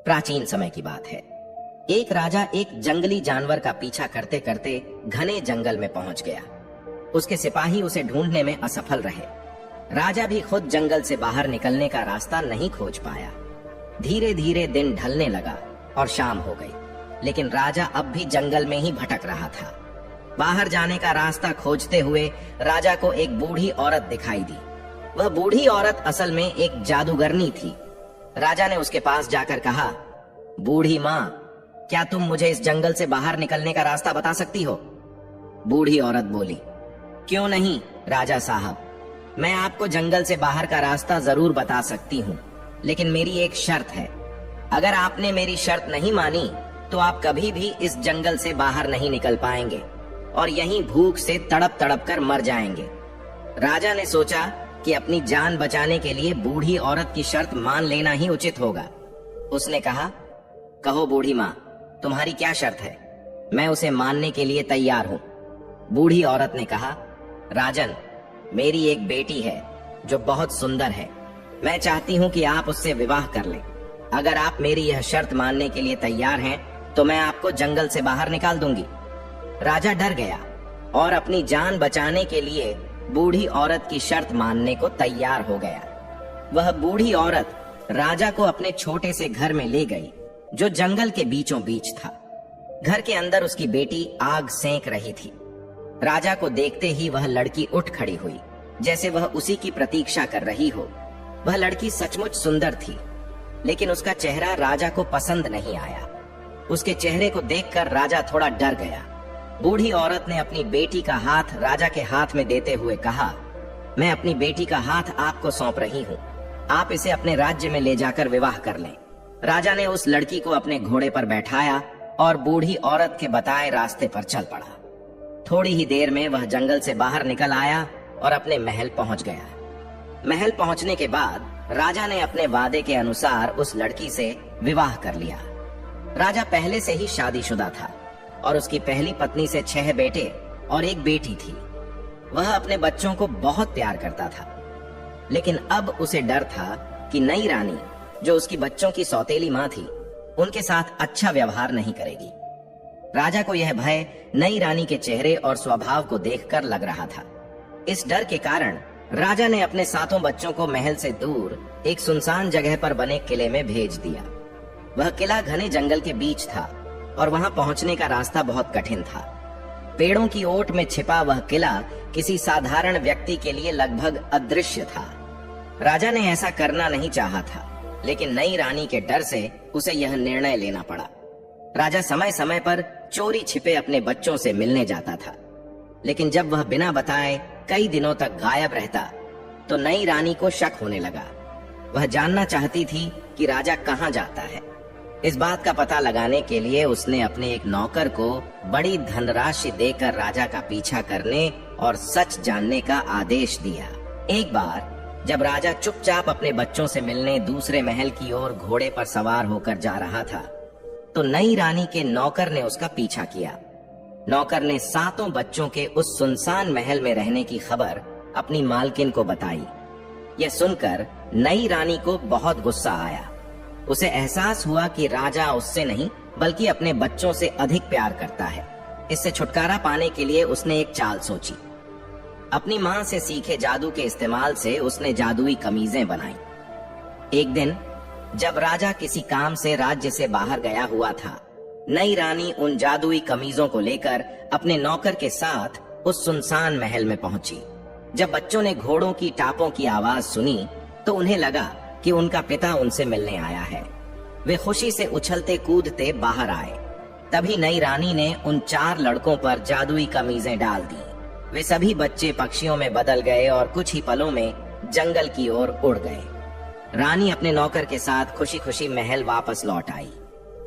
प्राचीन समय की बात है। एक राजा एक जंगली जानवर का पीछा करते करते घने जंगल में पहुंच गया। उसके सिपाही उसे ढूंढने में असफल रहे। राजा भी खुद जंगल से बाहर निकलने का रास्ता नहीं खोज पाया। धीरे धीरे दिन ढलने लगा और शाम हो गई, लेकिन राजा अब भी जंगल में ही भटक रहा था। बाहर जाने का रास्ता खोजते हुए राजा को एक बूढ़ी औरत दिखाई दी। वह बूढ़ी औरत असल में एक जादूगरनी थी। राजा ने उसके पास जाकर कहा, बूढ़ी माँ, क्या तुम मुझे इस जंगल से बाहर निकलने का रास्ता बता सकती हो? बूढ़ी औरत बोली, क्यों नहीं राजा साहब, मैं आपको जंगल से बाहर का रास्ता जरूर बता सकती हूँ, लेकिन मेरी एक शर्त है। अगर आपने मेरी शर्त नहीं मानी तो आप कभी भी इस जंगल से बाहर नहीं निकल पाएंगे और यहीं भूख से तड़प तड़प कर मर जाएंगे। राजा ने सोचा कि अपनी जान बचाने के लिए बूढ़ी औरत की शर्त मान लेना ही उचित होगा। उसने कहा, कहो बूढ़ी माँ, तुम्हारी क्या शर्त है? मैं उसे मानने के लिए तैयार हूँ। बूढ़ी औरत ने कहा, राजन, मेरी एक बेटी है जो बहुत सुंदर है। मैं चाहती हूँ कि आप उससे विवाह कर लें। अगर आप मेरी यह शर्त मानने के लिए तैयार हैं तो मैं आपको जंगल से बाहर निकाल दूंगी। राजा डर गया और अपनी जान बचाने के लिए बूढ़ी औरत की शर्त मानने को तैयार हो गया। वह बूढ़ी औरत राजा को अपने छोटे से घर में ले गई जो जंगल के बीचों बीच था। घर के अंदर उसकी बेटी आग सेंक रही थी। राजा को देखते ही वह लड़की उठ खड़ी हुई, जैसे वह उसी की प्रतीक्षा कर रही हो। वह लड़की सचमुच सुंदर थी, लेकिन उसका चेहरा राजा को पसंद नहीं आया। उसके चेहरे को देखकर राजा थोड़ा डर गया। बूढ़ी औरत ने अपनी बेटी का हाथ राजा के हाथ में देते हुए कहा, मैं अपनी बेटी का हाथ आपको सौंप रही हूँ। आप इसे अपने राज्य में ले जाकर विवाह कर लें। राजा ने उस लड़की को अपने घोड़े पर बैठाया और बूढ़ी औरत के बताए रास्ते पर चल पड़ा। थोड़ी ही देर में वह जंगल से बाहर निकल आया और अपने महल पहुंच गया। महल पहुंचने के बाद राजा ने अपने वादे के अनुसार उस लड़की से विवाह कर लिया। राजा पहले से ही शादीशुदा था और उसकी पहली पत्नी से 6 बेटे और एक बेटी थी। वह अपने बच्चों को बहुत प्यार करता था, लेकिन अब उसे डर था कि नई रानी, जो उसकी बच्चों की सौतेली माँ थी, उनके साथ अच्छा व्यवहार नहीं करेगी। राजा को यह भय नई रानी के चेहरे और स्वभाव को देखकर लग रहा था। इस डर के कारण राजा ने अपने 7 बच्चों को महल से दूर एक सुनसान जगह पर बने किले में भेज दिया। वह किला घने जंगल के बीच था और वहां पहुंचने का रास्ता बहुत कठिन था। पेड़ों की ओट में छिपा वह किला किसी साधारण व्यक्ति के लिए लगभग अदृश्य था। राजा ने ऐसा करना नहीं चाहा था, लेकिन नई रानी के डर से उसे यह निर्णय लेना पड़ा। राजा समय समय पर चोरी छिपे अपने बच्चों से मिलने जाता था, लेकिन जब वह बिना बताए कई दिनों तक गायब रहता तो नई रानी को शक होने लगा। वह जानना चाहती थी कि राजा कहाँ जाता है। इस बात का पता लगाने के लिए उसने अपने एक नौकर को बड़ी धनराशि देकर राजा का पीछा करने और सच जानने का आदेश दिया। एक बार जब राजा चुपचाप अपने बच्चों से मिलने दूसरे महल की ओर घोड़े पर सवार होकर जा रहा था, तो नई रानी के नौकर ने उसका पीछा किया। नौकर ने 7 बच्चों के उस सुनसान महल में रहने की खबर अपनी मालकिन को बताई। यह सुनकर नई रानी को बहुत गुस्सा आया। उसे एहसास हुआ कि राजा उससे नहीं बल्कि अपने बच्चों से अधिक प्यार करता है। इससे छुटकारा पाने के लिए उसने एक चाल सोची। अपनी माँ से सीखे जादू के इस्तेमाल से उसने जादुई कमीजें बनाई। एक दिन जब राजा किसी काम से राज्य से बाहर गया हुआ था, नई रानी उन जादुई कमीजों को लेकर अपने नौकर के साथ उस सुनसान महल में पहुंची। जब बच्चों ने घोड़ों की टापों की आवाज सुनी तो उन्हें लगा कि उनका पिता उनसे मिलने आया है। वे खुशी से उछलते कूदते बाहर आए। तभी नई रानी ने उन 4 लड़कों पर जादुई कमीजें डाल दी। वे सभी बच्चे पक्षियों में बदल गए और कुछ ही पलों में जंगल की ओर उड़ गए। रानी अपने नौकर के साथ खुशी खुशी महल वापस लौट आई।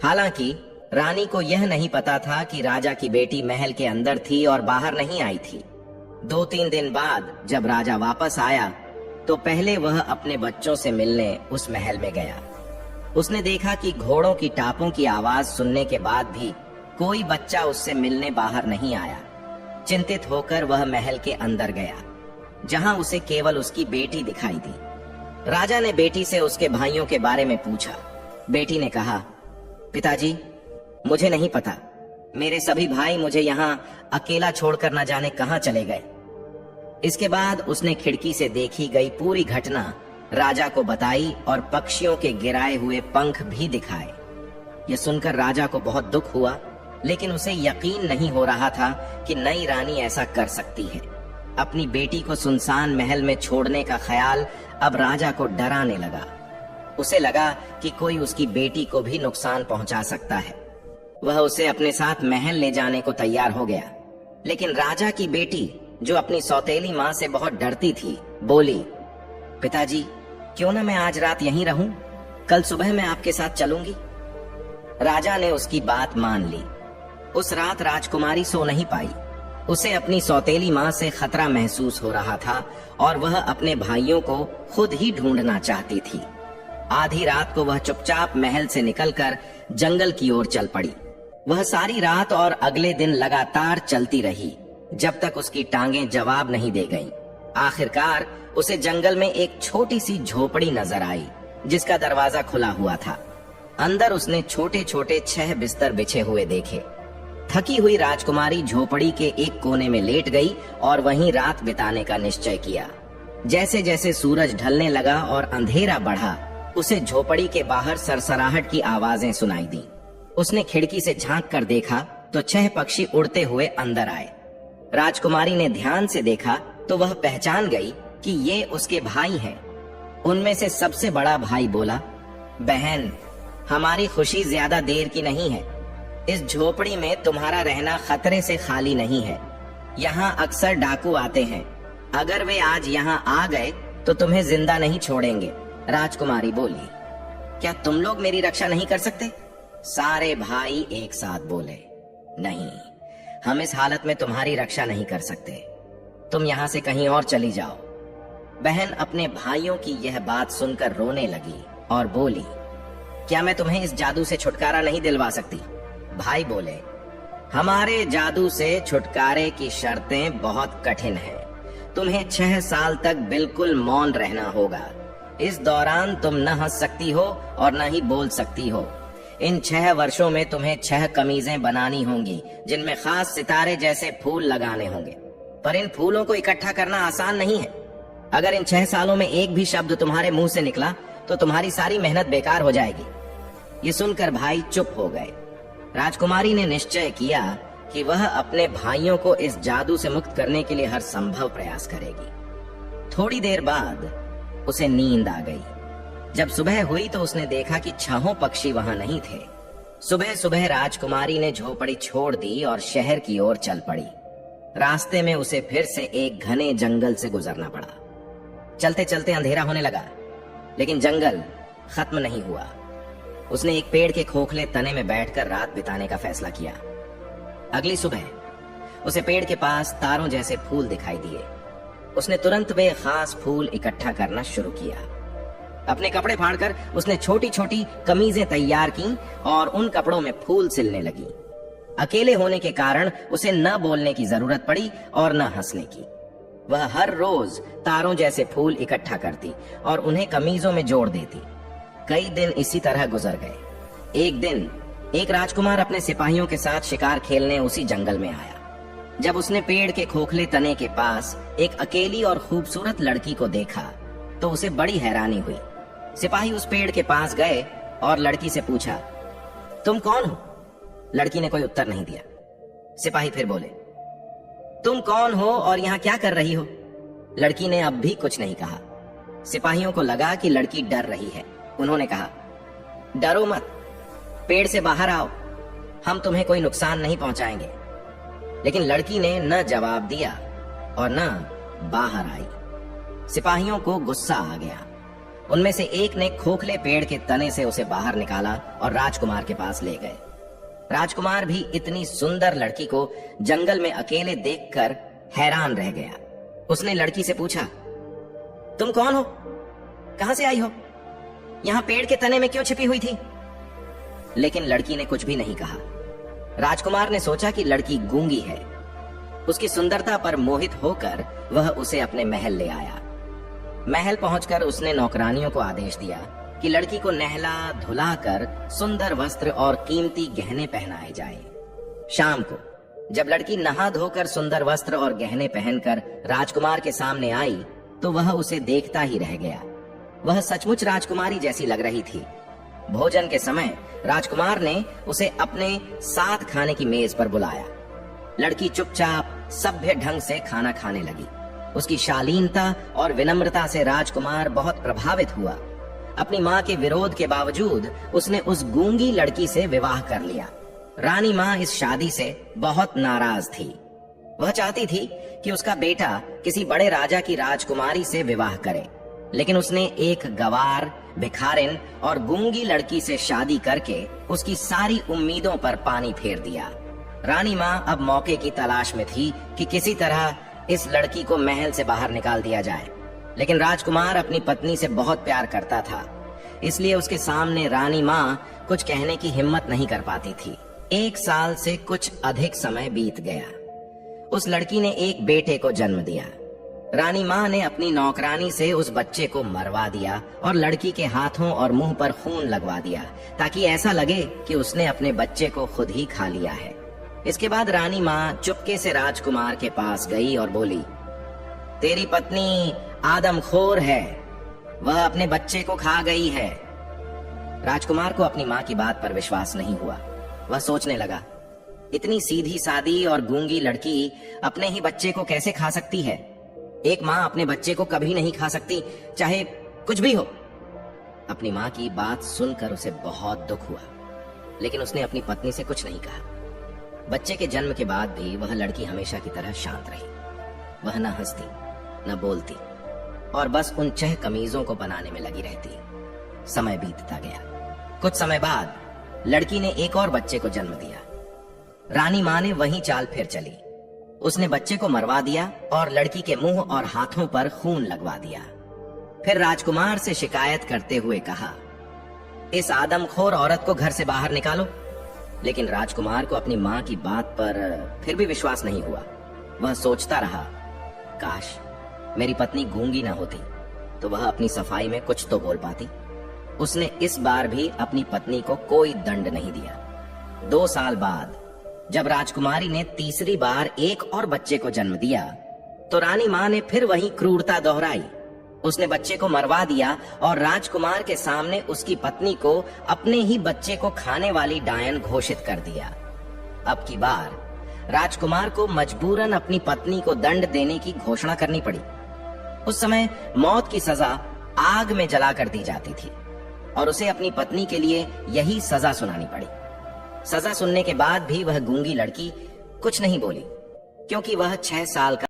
हालांकि रानी को यह नहीं पता था कि राजा की बेटी महल के अंदर थी और बाहर नहीं आई थी। 2-3 दिन बाद जब राजा वापस आया तो पहले वह अपने बच्चों से मिलने उस महल में गया। उसने देखा कि घोड़ों की टापों की आवाज सुनने के बाद भी कोई बच्चा उससे मिलने बाहर नहीं आया। चिंतित होकर वह महल के अंदर गया, जहां उसे केवल उसकी बेटी दिखाई दी। राजा ने बेटी से उसके भाइयों के बारे में पूछा। बेटी ने कहा, पिताजी, मुझे नहीं पता, मेरे सभी भाई मुझे यहाँ अकेला छोड़कर न जाने कहाँ चले गए। इसके बाद उसने खिड़की से देखी गई पूरी घटना राजा को बताई और पक्षियों के गिराए हुए पंख भी दिखाए। यह सुनकर राजा को बहुत दुख हुआ, लेकिन उसे यकीन नहीं हो रहा था कि नई रानी ऐसा कर सकती है। अपनी बेटी को सुनसान महल में छोड़ने का ख्याल अब राजा को डराने लगा। उसे लगा कि कोई उसकी बेटी को भी नुकसान पहुंचा सकता है। वह उसे अपने साथ महल ले जाने को तैयार हो गया, लेकिन राजा की बेटी, जो अपनी सौतेली माँ से बहुत डरती थी, बोली, पिताजी, क्यों ना मैं आज रात यहीं रहूं? कल सुबह मैं आपके साथ चलूंगी। राजा ने उसकी बात मान ली। उस रात राजकुमारी सो नहीं पाई। उसे अपनी सौतेली माँ से खतरा महसूस हो रहा था और वह अपने भाइयों को खुद ही ढूंढना चाहती थी। आधी रात को वह चुपचाप महल से निकलकर जंगल की ओर चल पड़ी। वह सारी रात और अगले दिन लगातार चलती रही, जब तक उसकी टांगें जवाब नहीं दे गईं। आखिरकार उसे जंगल में एक छोटी सी झोपड़ी नजर आई, जिसका दरवाजा खुला हुआ था। अंदर उसने छोटे छोटे 6 बिस्तर बिछे हुए देखे। थकी हुई राजकुमारी झोपड़ी के एक कोने में लेट गई और वहीं रात बिताने का निश्चय किया। जैसे जैसे सूरज ढलने लगा और अंधेरा बढ़ा, उसे झोपड़ी के बाहर सरसराहट की आवाजें सुनाई दी। उसने खिड़की से झांक कर देखा तो 6 पक्षी उड़ते हुए अंदर आए। राजकुमारी ने ध्यान से देखा तो वह पहचान गई कि ये उसके भाई हैं। उनमें से सबसे बड़ा भाई बोला, बहन, हमारी खुशी ज्यादा देर की नहीं है। इस झोपड़ी में तुम्हारा रहना खतरे से खाली नहीं है। यहाँ अक्सर डाकू आते हैं। अगर वे आज यहाँ आ गए तो तुम्हें जिंदा नहीं छोड़ेंगे। राजकुमारी बोली, क्या तुम लोग मेरी रक्षा नहीं कर सकते? सारे भाई एक साथ बोले, नहीं, हम इस हालत में तुम्हारी रक्षा नहीं कर सकते। तुम यहाँ से कहीं और चली जाओ। बहन अपने भाइयों की यह बात सुनकर रोने लगी और बोली, क्या मैं तुम्हें इस जादू से छुटकारा नहीं दिलवा सकती? भाई बोले, हमारे जादू से छुटकारे की शर्तें बहुत कठिन हैं। तुम्हें 6 साल तक बिल्कुल मौन रहना होगा। इस दौरान तुम न हंस सकती हो और न ही बोल सकती हो। इन 6 वर्षों में तुम्हें 6 कमीजें बनानी होंगी, जिनमें खास सितारे जैसे फूल लगाने होंगे। पर इन फूलों को इकट्ठा करना आसान नहीं है। अगर इन 6 सालों में एक भी शब्द तुम्हारे मुंह से निकला तो तुम्हारी सारी मेहनत बेकार हो जाएगी। ये सुनकर भाई चुप हो गए। राजकुमारी ने निश्चय किया कि वह अपने भाइयों को इस जादू से मुक्त करने के लिए हर संभव प्रयास करेगी। थोड़ी देर बाद उसे नींद आ गई। जब सुबह हुई तो उसने देखा कि 6 पक्षी वहां नहीं थे। सुबह सुबह राजकुमारी ने झोपड़ी छोड़ दी और शहर की ओर चल पड़ी। रास्ते में उसे फिर से एक घने जंगल से गुजरना पड़ा। चलते चलते अंधेरा होने लगा, लेकिन जंगल खत्म नहीं हुआ। उसने एक पेड़ के खोखले तने में बैठकर रात बिताने का फैसला किया। अगली सुबह उसे पेड़ के पास तारों जैसे फूल दिखाई दिए। उसने तुरंत वे खास फूल इकट्ठा करना शुरू किया। अपने कपड़े फाड़कर उसने छोटी छोटी कमीजें तैयार की और उन कपड़ों में फूल सिलने लगी। अकेले होने के कारण उसे न बोलने की जरूरत पड़ी और न हंसने की। वह हर रोज तारों जैसे फूल इकट्ठा करती और उन्हें कमीजों में जोड़ देती। कई दिन इसी तरह गुजर गए। एक दिन एक राजकुमार अपने सिपाहियों के साथ शिकार खेलने उसी जंगल में आया। जब उसने पेड़ के खोखले तने के पास एक अकेली और खूबसूरत लड़की को देखा तो उसे बड़ी हैरानी हुई। सिपाही उस पेड़ के पास गए और लड़की से पूछा, तुम कौन हो? लड़की ने कोई उत्तर नहीं दिया। सिपाही फिर बोले, तुम कौन हो और यहाँ क्या कर रही हो? लड़की ने अब भी कुछ नहीं कहा। सिपाहियों को लगा कि लड़की डर रही है। उन्होंने कहा, डरो मत, पेड़ से बाहर आओ, हम तुम्हें कोई नुकसान नहीं पहुंचाएंगे। लेकिन लड़की ने न जवाब दिया और न बाहर आई। सिपाहियों को गुस्सा आ गया। उनमें से एक ने खोखले पेड़ के तने से उसे बाहर निकाला और राजकुमार के पास ले गए। राजकुमार भी इतनी सुंदर लड़की को जंगल में अकेले देखकर हैरान रह गया। उसने लड़की से पूछा, तुम कौन हो? कहां से आई हो? यहां पेड़ के तने में क्यों छिपी हुई थी? लेकिन लड़की ने कुछ भी नहीं कहा। राजकुमार ने सोचा कि लड़की गूंगी है। उसकी सुंदरता पर मोहित होकर वह उसे अपने महल ले आया। महल पहुंचकर उसने नौकरानियों को आदेश दिया कि लड़की को नहला धुलाकर सुंदर वस्त्र और कीमती गहने पहनाए जाए। शाम को जब लड़की नहा धोकर सुंदर वस्त्र और गहने पहनकर राजकुमार के सामने आई तो वह उसे देखता ही रह गया। वह सचमुच राजकुमारी जैसी लग रही थी। भोजन के समय राजकुमार ने उसे अपने साथ खाने की मेज पर बुलाया। लड़की चुपचाप सभ्य ढंग से खाना खाने लगी। उसकी शालीनता और विनम्रता से राजकुमार बहुत प्रभावित हुआ। अपनी माँ के विरोध के बावजूद उसने उस गूंगी लड़की से विवाह कर लिया। रानी माँ इस शादी से बहुत नाराज थी। वह चाहती थी कि उसका बेटा किसी बड़े राजा की राजकुमारी से विवाह करे, लेकिन उसने एक गवार, भिखारिन और गूंगी लड़की से शादी करके उसकी सारी उम्मीदों पर पानी फेर दिया। रानी माँ अब मौके की तलाश में थी कि किसी तरह इस लड़की को महल से बाहर निकाल दिया जाए, लेकिन राजकुमार अपनी पत्नी से बहुत प्यार करता था, इसलिए उसके सामने रानी माँ कुछ कहने की हिम्मत नहीं कर पाती थी। 1 साल से कुछ अधिक समय बीत गया। उस लड़की ने एक बेटे को जन्म दिया। रानी माँ ने अपनी नौकरानी से उस बच्चे को मरवा दिया और लड़की के हाथों और मुंह पर खून लगवा दिया, ताकि ऐसा लगे कि उसने अपने बच्चे को खुद ही खा लिया है। इसके बाद रानी माँ चुपके से राजकुमार के पास गई और बोली, तेरी पत्नी आदमखोर है, वह अपने बच्चे को खा गई है। राजकुमार को अपनी माँ की बात पर विश्वास नहीं हुआ। वह सोचने लगा, इतनी सीधी सादी और गूंगी लड़की अपने ही बच्चे को कैसे खा सकती है? एक माँ अपने बच्चे को कभी नहीं खा सकती, चाहे कुछ भी हो। अपनी माँ की बात सुनकर उसे बहुत दुख हुआ, लेकिन उसने अपनी पत्नी से कुछ नहीं कहा। बच्चे के जन्म के बाद भी वह लड़की हमेशा की तरह शांत रही। वह न हंसती, न बोलती और बस उन 6 कमीजों को बनाने में लगी रहती। समय बीतता गया। कुछ समय बाद लड़की ने एक और बच्चे को जन्म दिया। रानी माँ ने वही चाल फिर चली। उसने बच्चे को मरवा दिया और लड़की के मुंह और हाथों पर खून लगवा दिया। फिर राजकुमार से शिकायत करते हुए कहा, इस आदमखोर औरत को घर से बाहर निकालो। लेकिन राजकुमार को अपनी माँ की बात पर फिर भी विश्वास नहीं हुआ। वह सोचता रहा, काश मेरी पत्नी गूंगी ना होती तो वह अपनी सफाई में कुछ तो बोल पाती। उसने इस बार भी अपनी पत्नी को कोई दंड नहीं दिया। 2 साल बाद जब राजकुमारी ने तीसरी बार एक और बच्चे को जन्म दिया तो रानी माँ ने फिर वही क्रूरता दोहराई। उसने बच्चे को मरवा दिया और राजकुमार के सामने उसकी पत्नी को अपने ही बच्चे को खाने वाली डायन घोषित कर दिया। अब की बार राजकुमार को मजबूरन अपनी पत्नी को दंड देने की घोषणा करनी पड़ी। उस समय मौत की सजा आग में जलाकर दी जाती थी और उसे अपनी पत्नी के लिए यही सजा सुनानी पड़ी। सजा सुनने के बाद भी वह गूंगी लड़की कुछ नहीं बोली, क्योंकि वह 6 साल का